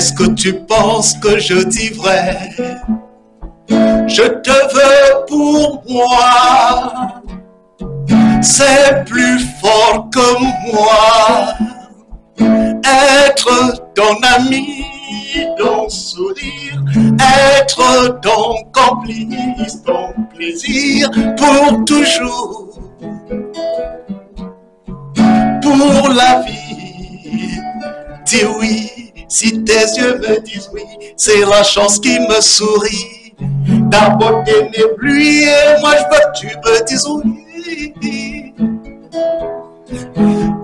Est-ce que tu penses que je dis vrai? Je te veux pour moi, c'est plus fort que moi. Être ton ami, ton sourire, être ton complice, ton plaisir pour toujours, pour la vie. Dis oui, si tes yeux me disent oui, c'est la chance qui me sourit. Ta beauté n'est plus et moi je veux que tu me dises oui.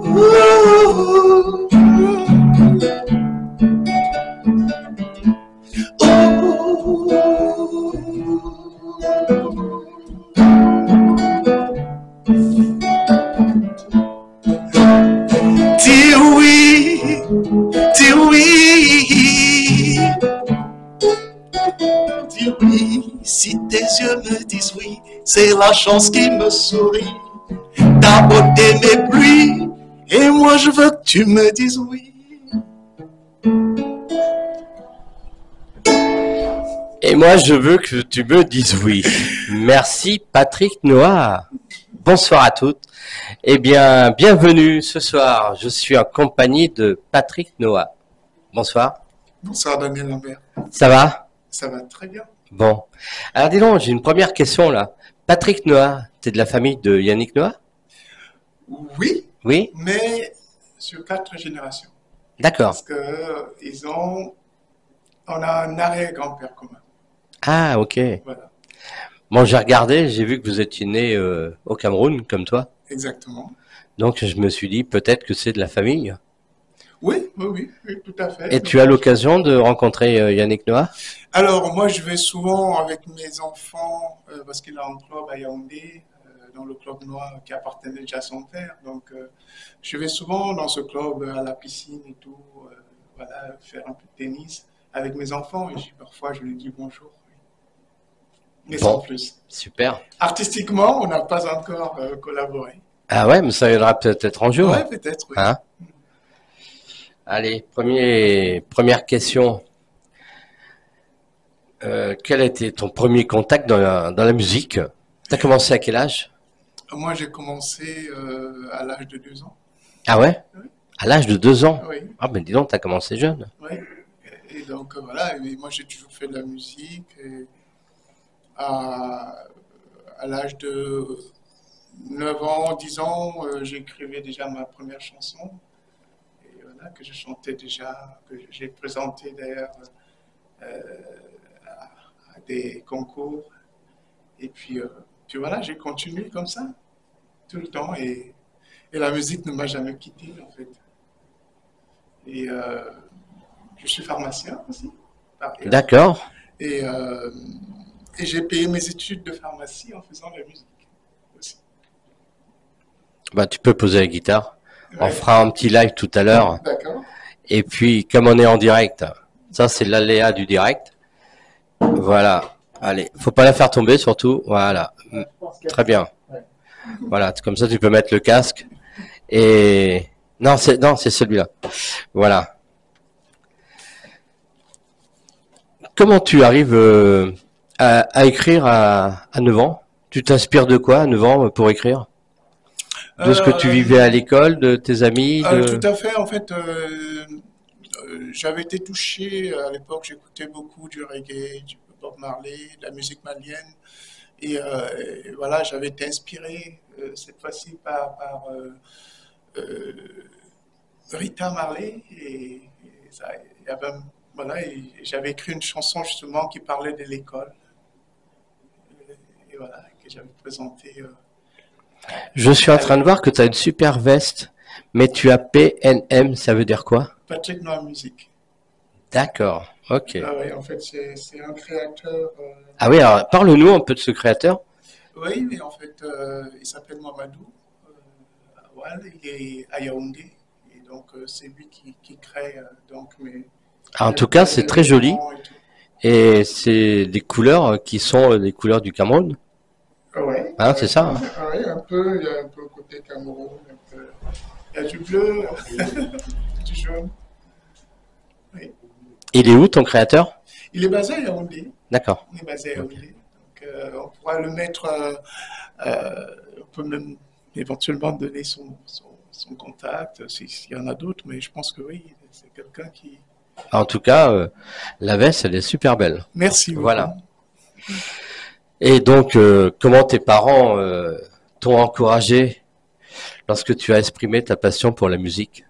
Ooh. Dis oui, dis oui, dis oui, si tes yeux me disent oui, c'est la chance qui me sourit. Ta beauté m'éblouit, et moi je veux que tu me dises oui. Et moi je veux que tu me dises oui. Merci Patrick Noah. Bonsoir à toutes. Eh bien, bienvenue ce soir. Je suis en compagnie de Patrick Noah. Bonsoir. Bonsoir Daniel Lambert. Ça va? Ça va très bien. Bon. Alors dis donc, j'ai une première question là. Patrick Noah, t'es de la famille de Yannick Noah? Oui. Oui. Mais sur 4 générations. D'accord. Parce que on a un arrière-grand-père commun. Ah, ok. Voilà. Bon, j'ai regardé, j'ai vu que vous étiez né au Cameroun, comme toi. Exactement. Donc, je me suis dit, peut-être que c'est de la famille. Oui, tout à fait. Et tu as l'occasion de rencontrer Yannick Noah? Alors, moi, je vais souvent avec mes enfants, parce qu'il a un club à Yaoundé, dans le club noir qui appartenait déjà à son père. Donc, je vais souvent dans ce club, à la piscine et tout, voilà, faire un peu de tennis avec mes enfants. Et parfois, je lui dis bonjour. Mais Bon, sans plus. Super. Artistiquement, on n'a pas encore collaboré. Ah ouais, mais ça ira peut-être un jour. Ouais, peut-être, oui. Hein? Allez, première question. Quel a été ton premier contact dans la musique? Tu as commencé à quel âge? Moi, j'ai commencé à l'âge de 2 ans. Ah ouais? Oui. À l'âge de 2 ans? Oui. Ah ben dis donc, tu as commencé jeune. Oui. Et donc, voilà, et moi, j'ai toujours fait de la musique. Et à l'âge de 9 ans, 10 ans, j'écrivais déjà ma première chanson. Et voilà, que je chantais déjà, que j'ai présenté d'ailleurs à des concours. Et puis voilà, j'ai continué comme ça, tout le temps. Et la musique ne m'a jamais quitté, en fait. Et je suis pharmacien aussi, par ailleurs. D'accord. Et j'ai payé mes études de pharmacie en faisant de la musique aussi. Bah, tu peux poser la guitare. Ouais. On fera un petit live tout à l'heure. D'accord. Et puis, comme on est en direct, ça c'est l'aléa du direct. Voilà. Allez, faut pas la faire tomber surtout. Voilà. Très bien. Voilà, comme ça tu peux mettre le casque. Et non, c'est celui-là. Voilà. Comment tu arrives à écrire à 9 ans? Tu t'inspires de quoi à 9 ans pour écrire? De ce que tu vivais à l'école, de tes amis Tout à fait. En fait, j'avais été touché à l'époque. J'écoutais beaucoup du reggae, du Bob Marley, de la musique malienne. Et voilà, j'avais été inspiré cette fois-ci par Rita Marley. Et voilà, et j'avais écrit une chanson justement qui parlait de l'école. Et voilà, que j'avais présentée. Je suis en train de voir que tu as une super veste, mais tu as PNM, ça veut dire quoi? Patrick Noah Music. D'accord, ok. Ah oui, en fait, c'est un créateur. Ah oui, alors parle-nous un peu de ce créateur. Oui, mais en fait, il s'appelle Mamadou. Voilà, il est à Yaoundé. Et donc, c'est lui qui crée donc En tout cas, c'est très joli. Et c'est des couleurs qui sont les couleurs du Cameroun. Oui. Hein, c'est ça. Oui, un peu. Il y a un peu côté Cameroun. Il y a du bleu, du jaune. Oui. Il est où ton créateur? Il est basé à Yaoundé. D'accord. Il est basé à Ok. Yaoundé. Donc, on pourra le mettre, on peut même éventuellement donner son contact, s'il y en a d'autres, mais je pense que oui, c'est quelqu'un qui... En tout cas, la veste, elle est super belle. Merci beaucoup. Voilà. Et donc, comment tes parents t'ont encouragé lorsque tu as exprimé ta passion pour la musique?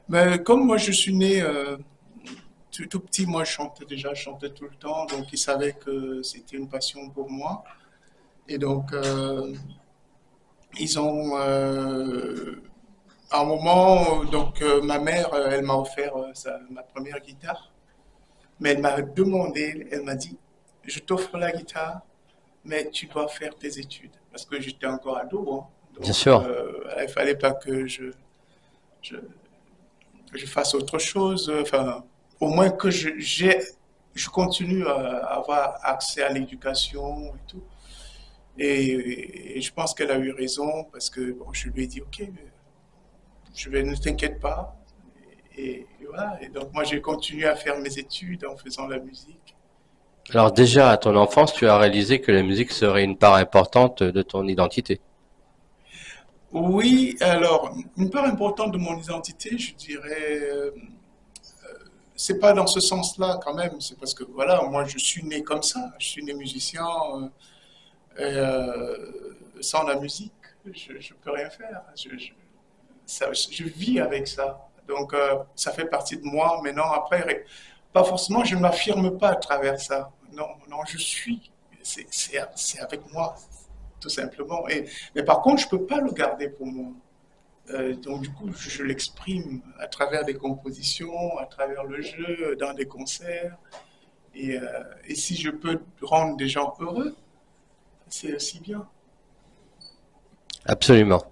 Mais comme moi, je suis né tout petit, moi, je chantais tout le temps, donc ils savaient que c'était une passion pour moi. Et donc, ils ont, à un moment, donc ma mère, elle m'a offert ma première guitare, mais elle m'a demandé, elle m'a dit, je t'offre la guitare, mais tu dois faire tes études, parce que j'étais encore ado, hein. Bien Donc sûr. il fallait pas que je, je fasse autre chose, enfin, au moins que je continue à avoir accès à l'éducation et tout. Et je pense qu'elle a eu raison parce que bon, je lui ai dit, OK, ne t'inquiète pas. Et voilà. Et donc, moi, j'ai continué à faire mes études en faisant la musique. Alors déjà, à ton enfance, tu as réalisé que la musique serait une part importante de ton identité. Oui, alors, une part importante de mon identité, je dirais, c'est pas dans ce sens-là quand même. C'est parce que, voilà, moi, je suis né comme ça. Je suis né musicien. Sans la musique, je ne peux rien faire. Je vis avec ça. Donc, ça fait partie de moi. Mais non, après, pas forcément, je ne m'affirme pas à travers ça. Non, non, je suis. C'est avec moi, tout simplement. Mais par contre, je ne peux pas le garder pour moi. Donc, du coup, je l'exprime à travers des compositions, à travers le jeu, dans des concerts. Et si je peux rendre des gens heureux, c'est aussi bien. Absolument.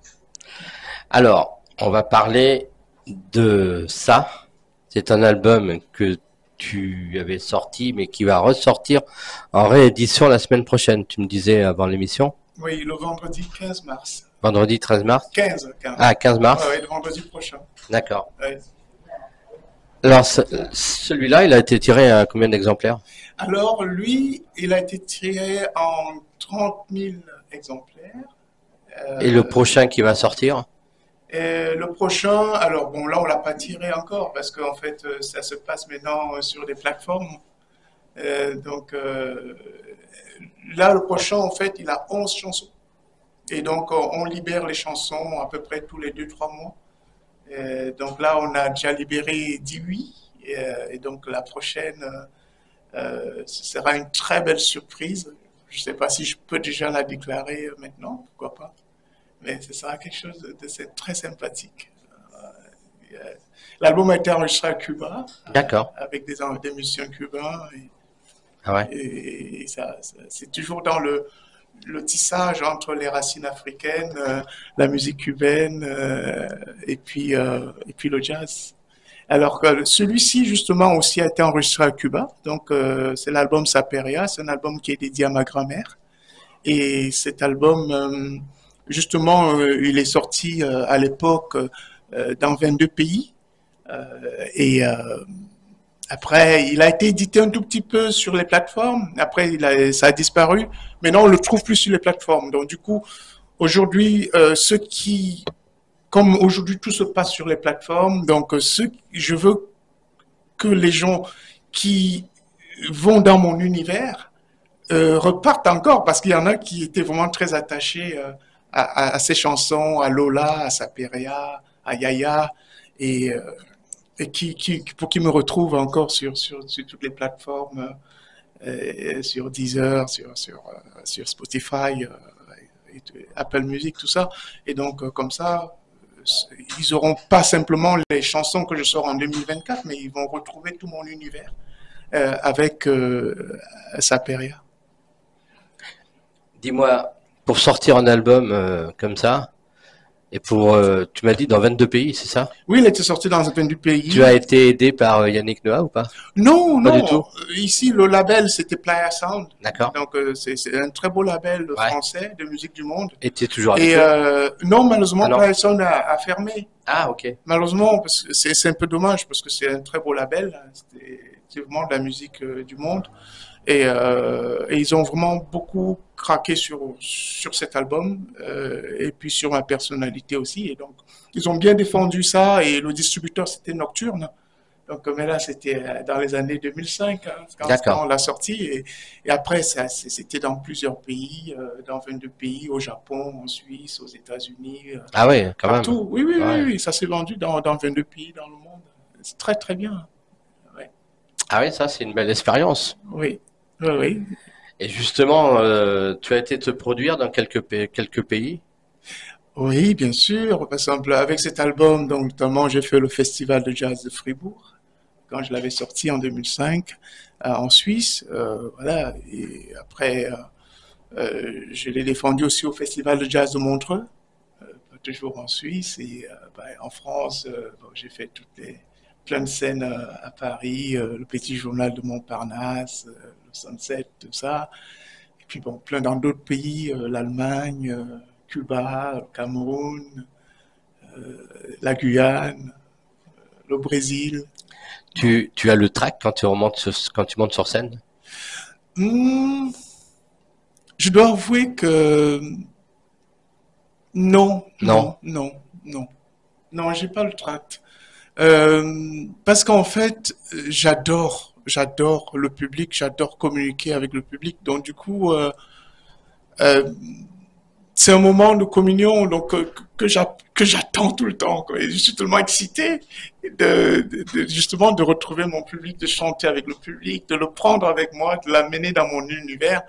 Alors, on va parler de ça. C'est un album que tu avais sorti, mais qui va ressortir en réédition la semaine prochaine. Tu me disais avant l'émission. Oui, le vendredi 15 mars. Vendredi 13 mars. 15, 15. Ah, 15 Ouais, mars. ouais, le vendredi prochain. D'accord. Ouais. Alors, celui-là, il a été tiré à combien d'exemplaires? Alors, lui, il a été tiré en 30 000 exemplaires. Et le Euh, prochain qui va sortir? et le prochain, alors bon, là, on l'a pas tiré encore parce qu'en fait, ça se passe maintenant sur des plateformes. Donc, là, le prochain, en fait, il a 11 chansons. Et donc, on libère les chansons à peu près tous les 2 3 mois. Donc là, on a déjà libéré 18. Et donc, la prochaine, ce sera une très belle surprise. Je ne sais pas si je peux déjà la déclarer maintenant, pourquoi pas. Mais ce sera quelque chose de très sympathique. L'album a été enregistré à Cuba, D'accord. avec des musiciens cubains. Ah ouais. Et c'est toujours dans le tissage entre les racines africaines, la musique cubaine et puis le jazz. Alors que celui-ci, justement, aussi a été enregistré à Cuba. Donc, c'est l'album Saperia. C'est un album qui est dédié à ma grand-mère. Et cet album, justement, il est sorti à l'époque dans 22 pays. Et après, il a été édité un tout petit peu sur les plateformes. Après, ça a disparu. Maintenant, on le trouve plus sur les plateformes. Donc, du coup, aujourd'hui, comme aujourd'hui tout se passe sur les plateformes, donc je veux que les gens qui vont dans mon univers repartent encore, parce qu'il y en a qui étaient vraiment très attachés à ces chansons, à Lola, à Saperia, à Yaya, et, euh, et pour qu'ils me retrouvent encore sur toutes les plateformes, sur Deezer, sur Spotify, Apple Music, tout ça. Et donc, comme ça, ils n'auront pas simplement les chansons que je sors en 2024, mais ils vont retrouver tout mon univers avec Saperia. Dis-moi, pour sortir un album comme ça, Et tu m'as dit dans 22 pays, c'est ça? Oui, il était sorti dans 22 Tu pays. as été aidé par Yannick Noah ou pas? Non, Pas du non. tout? Ici, le label, c'était Playa Sound. D'accord. Donc, c'est un très beau label Ouais. français de musique du monde. Et tu es toujours avec Et eux? non, Ah malheureusement, non? Playa Sound a fermé. Ah, ok. Malheureusement, parce que c'est un peu dommage parce que c'est un très beau label. Hein. C'est vraiment de la musique du monde. Et ils ont vraiment beaucoup craqué sur cet album et puis sur ma personnalité aussi. Et donc, ils ont bien défendu ça. Et le distributeur, c'était Nocturne. Donc, mais là, c'était dans les années 2005 hein, quand on D'accord. l'a sorti. Et après, c'était dans plusieurs pays, dans 22 pays, au Japon, en Suisse, aux États-Unis, Ah ouais, quand même. partout. Oui, oui, oui, Ouais. oui, ça s'est vendu dans 22 pays dans le monde. C'est très, très bien. Ouais. Ah oui, ça, c'est une belle expérience. Oui, oui, oui. Et justement, tu as été te produire dans quelques pays. Oui, bien sûr. Par exemple, avec cet album, donc, notamment, j'ai fait le Festival de jazz de Fribourg quand je l'avais sorti en 2005 en Suisse. Voilà. Et après, je l'ai défendu aussi au Festival de jazz de Montreux, toujours en Suisse. Et en France, bon, j'ai fait plein de scènes à Paris, le Petit Journal de Montparnasse, le Sunset, tout ça. Et puis bon, plein dans d'autres pays, l'Allemagne, Cuba, le Cameroun, la Guyane, le Brésil. Tu as le track quand quand tu montes sur scène? Hmm, je dois avouer que non, Non. non, non, non. Non, j'ai pas le tract. Parce qu'en fait, j'adore le public, j'adore communiquer avec le public. Donc du coup, euh, c'est un moment de communion donc que j'attends tout le temps. Quoi. Et je suis tellement excité justement de retrouver mon public, de chanter avec le public, de le prendre avec moi, de l'amener dans mon univers.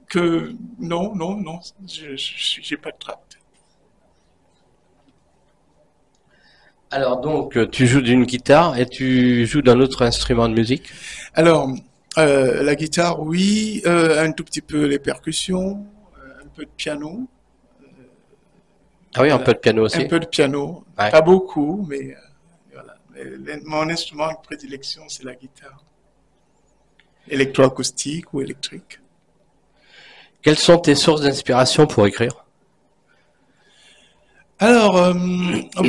Que non, non, non, j'ai pas de tract. Alors donc, tu joues d'une guitare et tu joues d'un autre instrument de musique? Alors, la guitare, oui, un tout petit peu les percussions, un peu de piano, Ah oui, un peu voilà, de piano un aussi. peu de piano, Ouais. pas beaucoup, mais voilà. Mon instrument de prédilection, c'est la guitare, électroacoustique ou électrique. Quelles sont tes sources d'inspiration pour écrire? Alors,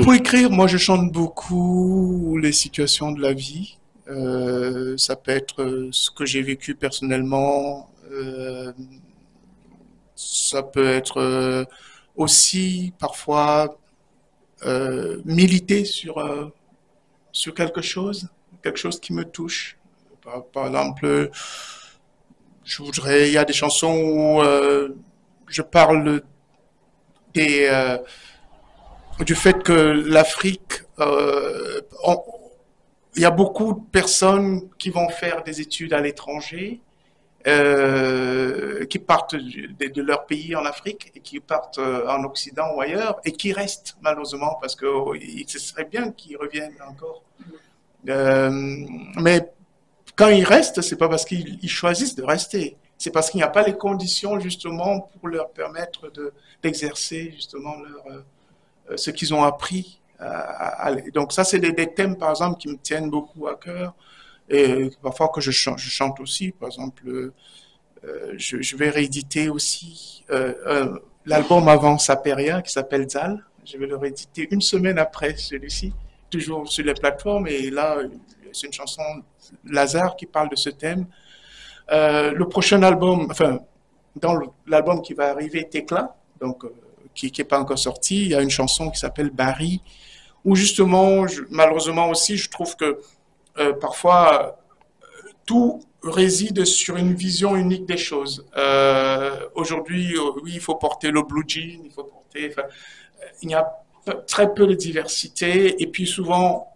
pour écrire, moi, je chante beaucoup les situations de la vie. Ça peut être ce que j'ai vécu personnellement. Ça peut être aussi parfois militer sur quelque chose qui me touche. Par exemple, il y a des chansons où je parle des, du fait que l'Afrique, il y a beaucoup de personnes qui vont faire des études à l'étranger, qui partent de leur pays en Afrique et qui partent en Occident ou ailleurs et qui restent malheureusement parce que ce serait bien qu'ils reviennent encore. Euh, mais quand ils restent, c'est pas parce qu'ils choisissent de rester, c'est parce qu'il n'y a pas les conditions justement pour leur permettre d'exercer justement ce qu'ils ont appris. Donc ça, c'est des thèmes par exemple qui me tiennent beaucoup à cœur et parfois que je chante aussi. Par exemple, je vais rééditer aussi l'album avant Saperia qui s'appelle Zal. Je vais le rééditer une semaine après celui-ci, toujours sur les plateformes. Et là, c'est une chanson Lazare qui parle de ce thème. Le prochain album, enfin, dans l'album qui va arriver, Tecla, donc qui n'est pas encore sorti, il y a une chanson qui s'appelle Barry, où justement, malheureusement aussi, je trouve que parfois tout réside sur une vision unique des choses. Aujourd'hui, oui, il faut porter le blue jean, il faut porter. Enfin, il y a très peu de diversité, et puis souvent,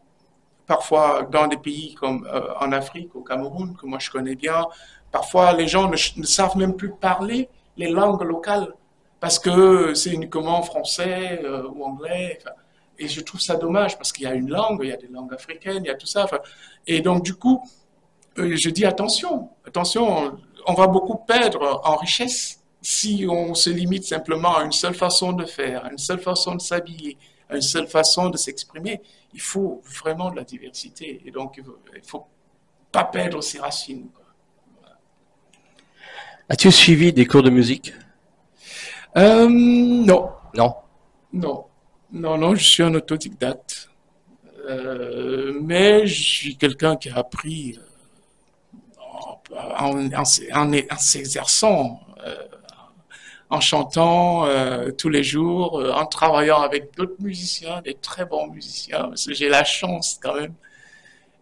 parfois dans des pays comme en Afrique, au Cameroun, que moi je connais bien, parfois les gens ne savent même plus parler les langues locales parce que c'est uniquement français ou anglais. Enfin, et je trouve ça dommage parce qu'il y a une langue, il y a des langues africaines, il y a tout ça. Enfin, et donc du coup, je dis attention, attention, on va beaucoup perdre en richesse Si on se limite simplement à une seule façon de faire, à une seule façon de s'habiller, à une seule façon de s'exprimer, il faut vraiment de la diversité. Et donc, il ne faut pas perdre ses racines. As-tu suivi des cours de musique? Non, Non. non, non, je suis un autodidacte. Mais je suis quelqu'un qui a appris en s'exerçant, en chantant tous les jours, en travaillant avec d'autres musiciens, des très bons musiciens, parce que j'ai la chance quand même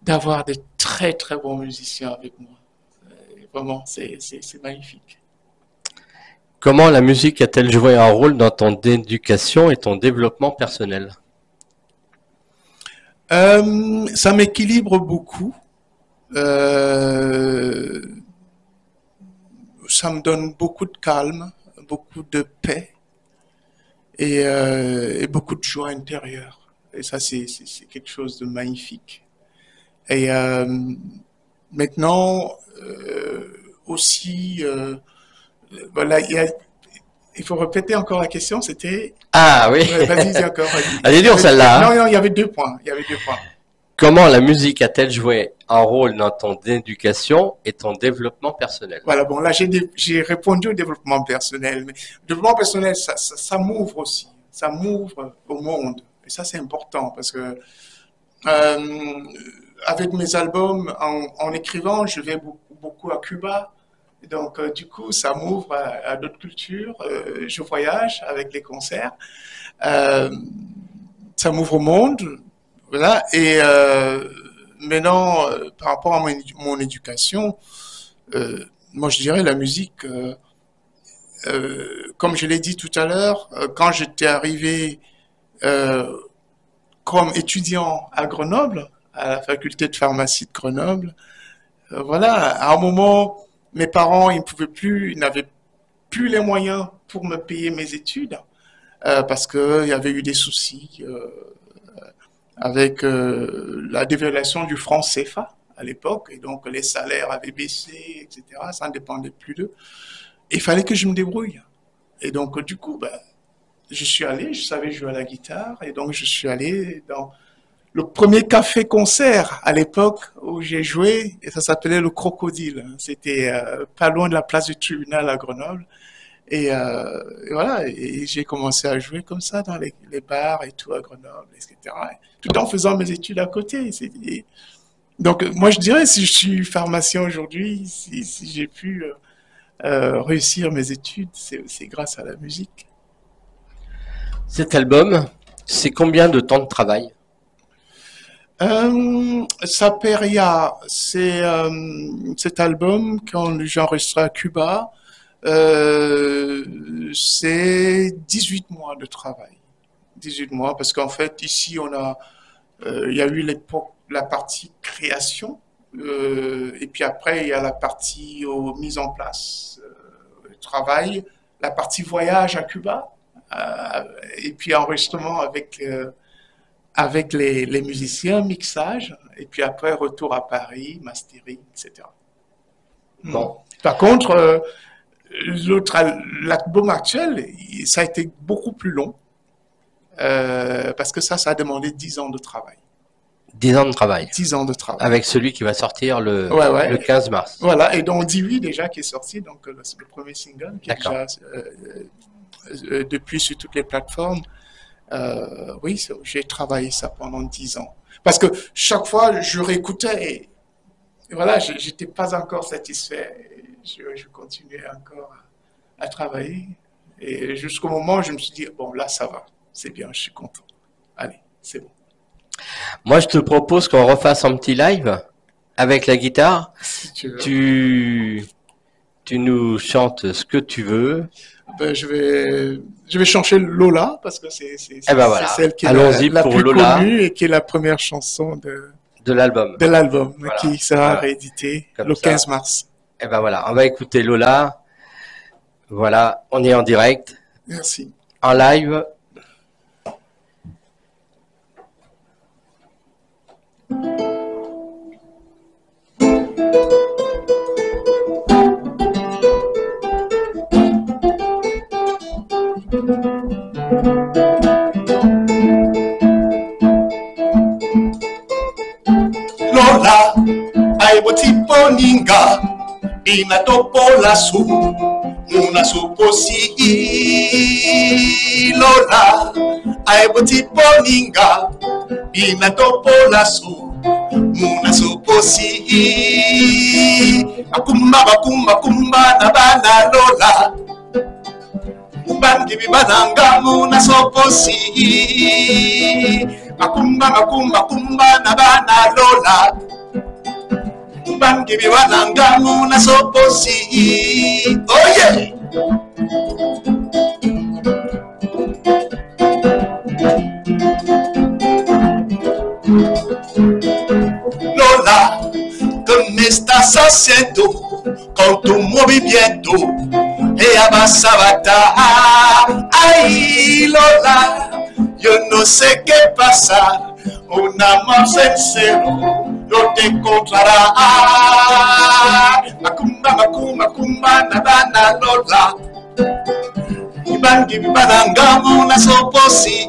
d'avoir des très très bons musiciens avec moi. Vraiment, c'est magnifique. Comment la musique a-t-elle joué un rôle dans ton éducation et ton développement personnel? Ça m'équilibre beaucoup. Ça me donne beaucoup de calme, beaucoup de paix et beaucoup de joie intérieure. Et ça, c'est quelque chose de magnifique. Et maintenant, aussi, voilà, il faut répéter encore la question, c'était... Ah oui. Vas-y, dis encore. Elle est dure celle-là. Non, non, il y avait 2 points. Il y avait 2 points. Comment la musique a-t-elle joué un rôle dans ton éducation et ton développement personnel? Voilà, bon, là, j'ai répondu au développement personnel. Mais le développement personnel, ça m'ouvre aussi. Ça m'ouvre au monde. Et ça, c'est important parce que avec mes albums, en écrivant, je vais beaucoup à Cuba. Et donc, du coup, ça m'ouvre à d'autres cultures. Je voyage avec les concerts. Ça m'ouvre au monde. Voilà. Et maintenant, par rapport à mon éducation, moi, je dirais la musique, comme je l'ai dit tout à l'heure, quand j'étais arrivé comme étudiant à Grenoble, à la faculté de pharmacie de Grenoble, voilà, à un moment, mes parents, ils ne pouvaient plus, ils n'avaient plus les moyens pour me payer mes études, parce qu'il y avait eu des soucis avec la dévaluation du franc CFA à l'époque, et donc les salaires avaient baissé, etc. Ça ne dépendait plus d'eux. Il fallait que je me débrouille. Et donc, du coup, ben, je suis allé, je savais jouer à la guitare, et donc je suis allé dans le premier café-concert à l'époque où j'ai joué, et ça s'appelait le Crocodile. C'était pas loin de la place du tribunal à Grenoble. Et voilà, et j'ai commencé à jouer comme ça dans les bars et tout à Grenoble, etc. Tout en faisant mes études à côté. Donc, moi, je dirais, si je suis pharmacien aujourd'hui, si j'ai pu réussir mes études, c'est grâce à la musique. Cet album, c'est combien de temps de travail? Saperia, c'est cet album quand j'ai enregistré à Cuba, c'est 18 mois de travail. 18 mois, parce qu'en fait, ici, il y a eu la partie création, et puis après, il y a la partie mise en place, travail, la partie voyage à Cuba, et puis enregistrement avec les musiciens, mixage, et puis après, retour à Paris, mastering, etc. Bon. Par contre, l'album actuel, ça a été beaucoup plus long, parce que ça a demandé 10 ans de travail. 10 ans de travail. 10 ans de travail. Avec celui qui va sortir le 15 mars. Voilà, et donc 18 déjà qui est sorti, donc le premier single qui est déjà depuis sur toutes les plateformes. Oui, j'ai travaillé ça pendant 10 ans. Parce que chaque fois, je réécoutais et voilà, j'étais pas encore satisfait. Je continuais encore à travailler. Et jusqu'au moment où je me suis dit, bon, là, ça va. C'est bien, je suis content. Allez, c'est bon. Moi, je te propose qu'on refasse un petit live avec la guitare. Si tu veux. Tu nous chantes ce que tu veux. Ben, je vais chanter Lola parce que c'est voilà. celle qui est la plus Lola, connue et qui est la première chanson de l'album. De l'album, voilà. Qui sera réédité le 15 mars. Et ben voilà, on va écouter Lola. Voilà, on est en direct. Merci. En live. Inatopola su, una suposi lola, aibuti poninga. Inatopola su, una suposi. Akumba, bakumba, kumba, na bana lola. Bangi bibananga muna soposi. Akumba, bakumba, kumba, na bana lola. Bangi bibananga muna soposi. Oh yeah. Lola, ¿qué me estás haciendo con tu movimiento? Ella va a sabatar. Ay, Lola, yo no sé qué pasa. Un amor sincero no te encontrará. Macumba, macumba, macumba, nada, Lola. Bangi bibananga muna soposi.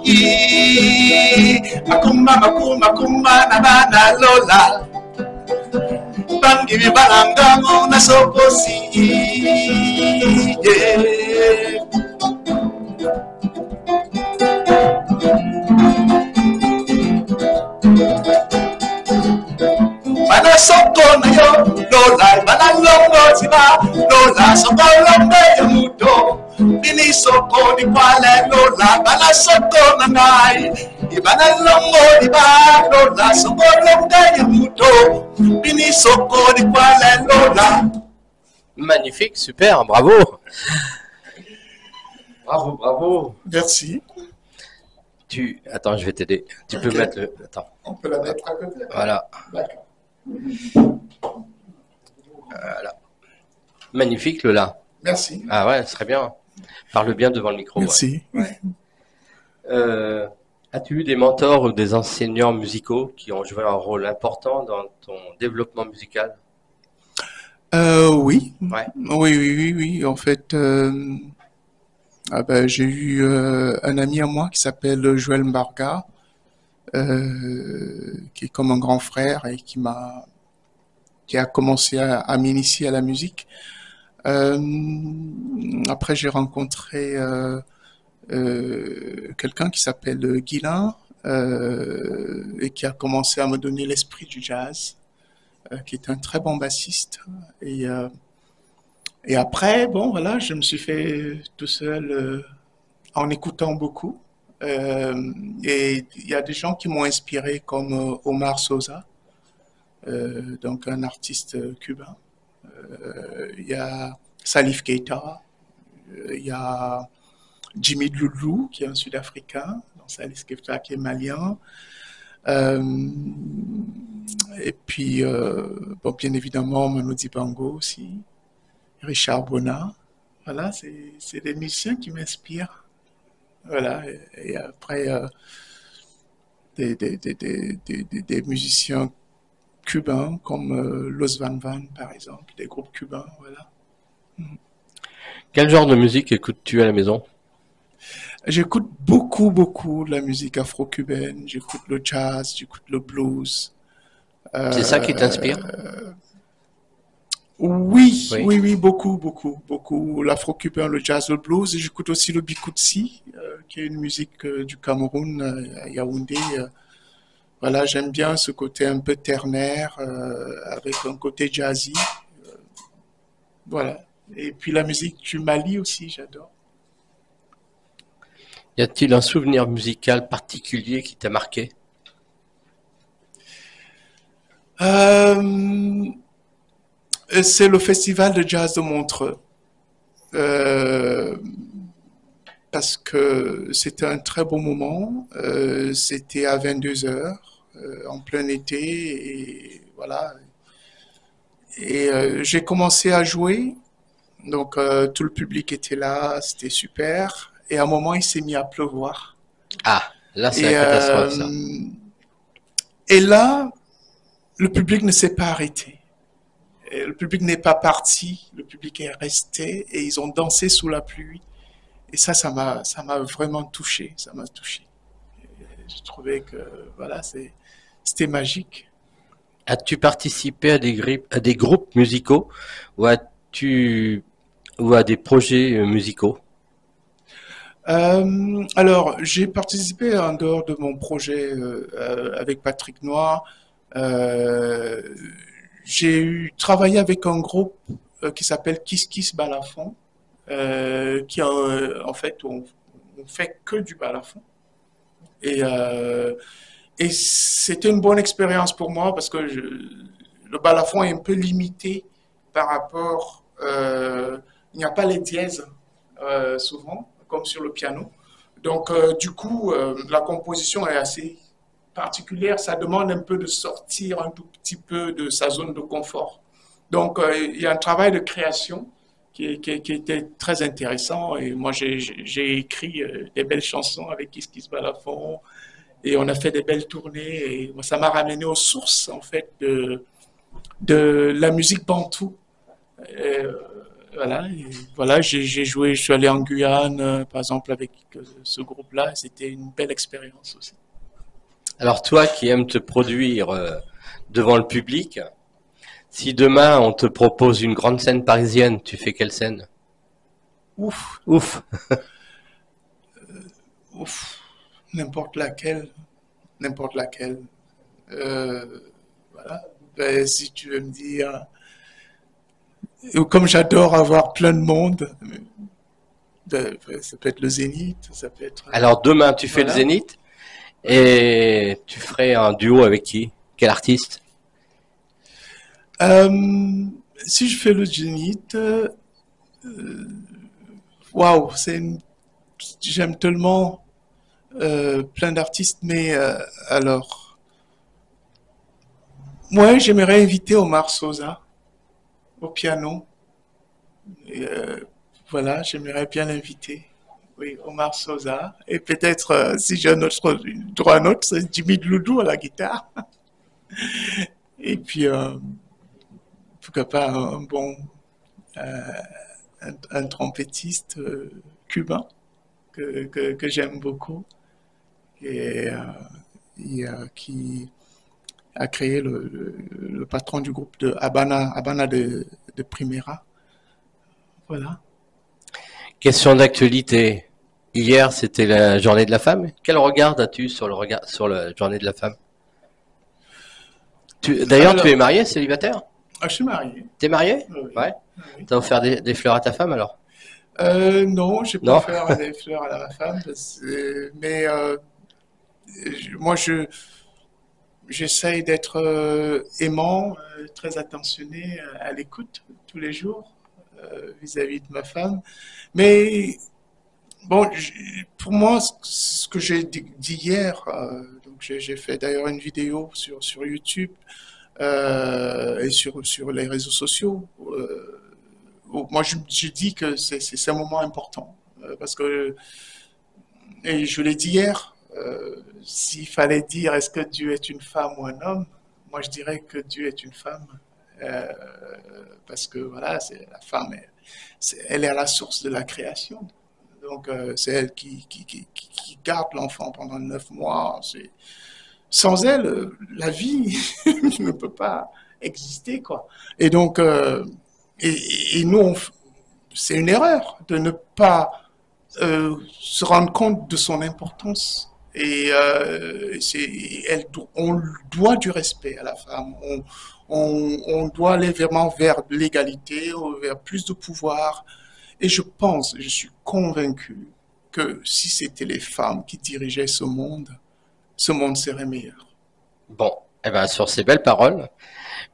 Macumba, macumba, macumba, nada, Lola. Bangi bibananga muna soposi. Yeah. Mana soko na yo, Lola, mana longo ziba, Lola, soko longo ya muto. Bini soko di kwale, Lola, mana soko na ngai. Ibana longo di ba, Lola, soko longo ya muto. Bini soko di kwale, Lola. Magnifique, super, bravo. Bravo, bravo. Merci. Attends, je vais t'aider. Tu peux mettre le... Attends. On peut la mettre à côté. Voilà. D'accord. Voilà. Magnifique, Lola. Merci. Ah ouais, ce serait bien. Parle bien devant le micro. Merci. Ouais. As-tu eu des mentors ou des enseignants musicaux qui ont joué un rôle important dans ton développement musical? Oui. Ouais. Oui. En fait, j'ai eu un ami à moi qui s'appelle Joël Mbarga, qui est comme un grand frère et qui a commencé à m'initier à la musique. Après, j'ai rencontré quelqu'un qui s'appelle Guilain et qui a commencé à me donner l'esprit du jazz, qui est un très bon bassiste. Et après, bon, voilà, je me suis fait tout seul en écoutant beaucoup. Et il y a des gens qui m'ont inspiré comme Omar Sosa, donc un artiste cubain. Il y a Salif Keita, il y a Jimmy Loulou qui est un Sud-Africain, donc Salif Keita qui est malien. Et puis, bon, bien évidemment, Manu Dibango aussi, Richard Bona. Voilà, c'est des musiciens qui m'inspirent. Voilà, et après, des musiciens cubains comme Los Van Van, par exemple, des groupes cubains, voilà. Quel genre de musique écoutes-tu à la maison? J'écoute beaucoup la musique afro-cubaine, j'écoute le jazz, j'écoute le blues. C'est ça qui t'inspire? Oui, beaucoup. L'afro-cubain, le jazz, le blues. Et j'écoute aussi le bikutsi, qui est une musique du Cameroun, à Yaoundé. Voilà, j'aime bien ce côté un peu ternaire, avec un côté jazzy. Voilà. Et puis la musique du Mali aussi, j'adore. Y a-t-il un souvenir musical particulier qui t'a marqué? C'est le festival de jazz de Montreux. Parce que c'était un très beau moment. C'était à 22h, en plein été. Et voilà. Et j'ai commencé à jouer. Donc tout le public était là. C'était super. Et à un moment, il s'est mis à pleuvoir. Ah, là, c'est la catastrophe, ça. Et là, le public ne s'est pas arrêté. Et le public n'est pas parti, le public est resté et ils ont dansé sous la pluie. Et ça m'a vraiment touché, ça m'a touché. J'ai trouvé que, voilà, c'était magique. As-tu participé à des groupes musicaux ou ou à des projets musicaux? Alors, j'ai participé en dehors de mon projet avec Patrick Noir. Euh, j'ai travaillé avec un groupe qui s'appelle Kiss Kiss Balafon, qui en fait on fait que du balafon. Et, euh, et c'était une bonne expérience pour moi parce que le balafon est un peu limité par rapport, il n'y a pas les dièses souvent, comme sur le piano. Donc, du coup, la composition est assez particulière. Ça demande un peu de sortir un tout petit peu de sa zone de confort. Donc, il y a un travail de création qui était très intéressant. Et moi, j'ai écrit des belles chansons avec Kiss Kiss Balafon. Et on a fait des belles tournées. Et ça m'a ramené aux sources, en fait, de la musique bantou. Euh, voilà, j'ai joué, je suis allé en Guyane, par exemple, avec ce groupe-là. C'était une belle expérience aussi. Alors toi qui aimes te produire devant le public, si demain on te propose une grande scène parisienne, tu fais quelle scène? Ouf, Ouf. ouf, n'importe laquelle, n'importe laquelle. Euh, voilà. Ben, si tu veux me dire, comme j'adore avoir plein de monde, ben, ça peut être le Zénith, ça peut être, Alors demain tu fais le voilà. Zénith et tu ferais un duo avec qui? Quel artiste? Euh, si je fais le Zénith, waouh, j'aime tellement plein d'artistes, mais alors, moi, j'aimerais inviter Omar Sosa au piano. Et, voilà, j'aimerais bien l'inviter. Oui, Omar Sosa. Et peut-être, si j'ai un autre droit, un autre, c'est Jimmy Loudou à la guitare. Et puis, pourquoi pas un bon, un trompettiste cubain que j'aime beaucoup et, qui a créé le patron du groupe de Habana de Primera. Voilà. Question d'actualité. Hier c'était la journée de la femme. Quel regard as-tu sur sur la journée de la femme? D'ailleurs tu es Alors, marié, célibataire? je suis marié. T'es marié? Oui, Ouais. oui. T'as offert des fleurs à ta femme alors? Non, j'ai pas Non? offert des fleurs à ma femme, mais moi, j'essaye d'être aimant, très attentionné, à l'écoute tous les jours vis-à-vis de ma femme. Mais bon, pour moi, ce que j'ai dit hier, donc j'ai fait d'ailleurs une vidéo sur YouTube et sur les réseaux sociaux. Moi, je dis que c'est un moment important parce que, et je l'ai dit hier, s'il fallait dire est-ce que Dieu est une femme ou un homme, moi je dirais que Dieu est une femme euh, parce que voilà, c'est la femme, elle est à la source de la création. Donc c'est elle qui garde l'enfant pendant 9 mois. Sans elle, la vie ne peut pas exister, quoi. Et donc, et nous, c'est une erreur de ne pas se rendre compte de son importance. Et on doit du respect à la femme. On doit aller vraiment vers l'égalité, vers plus de pouvoir. Et je pense, je suis convaincu que si c'était les femmes qui dirigeaient ce monde serait meilleur. Bon, eh ben, sur ces belles paroles,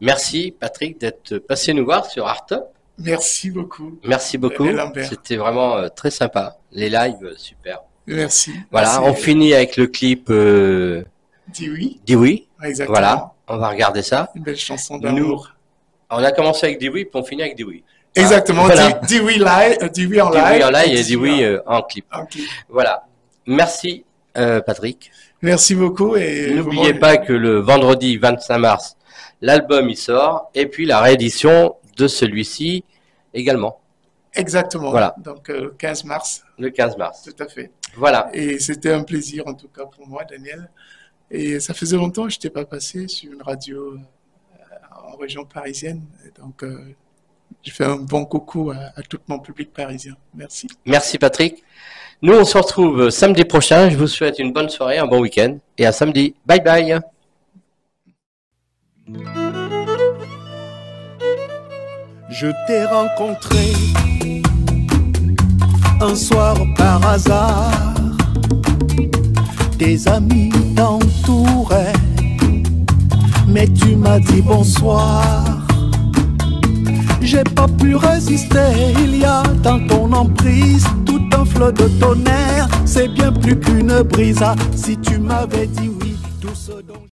merci Patrick d'être passé nous voir sur Art Up. Merci beaucoup, Merci Daniel beaucoup, Lambert. c'était vraiment très sympa. Les lives, super. Merci. Voilà, on finit avec le clip Dis oui. Dis oui. Voilà, Exactement. on va regarder ça. Une belle chanson Nous, d'amour. on a commencé avec Dis oui, puis on finit avec Dis oui. Exactement. Voilà. Dis oui live, dis oui en Dis live. oui en live et dis Dis oui en clip. en clip. Voilà. Merci Patrick. Merci beaucoup et N'oubliez pas que le vendredi 25 mars, l'album il sort et puis la réédition de celui-ci également. Exactement. Voilà. Donc le 15 mars. Le 15 mars. Tout à fait. Voilà. Et c'était un plaisir en tout cas pour moi, Daniel. Et ça faisait longtemps que je n'étais pas passé sur une radio en région parisienne. Donc, je fais un bon coucou à tout mon public parisien. Merci. Merci Patrick. Nous, on se retrouve samedi prochain. Je vous souhaite une bonne soirée, un bon week-end et à samedi. Bye bye. Je t'ai rencontré un soir par hasard. Tes amis t'entouraient, mais tu m'as dit bonsoir. J'ai pas pu résister, il y a dans ton emprise tout un flot de tonnerre. C'est bien plus qu'une brise, si tu m'avais dit oui, tout ce dont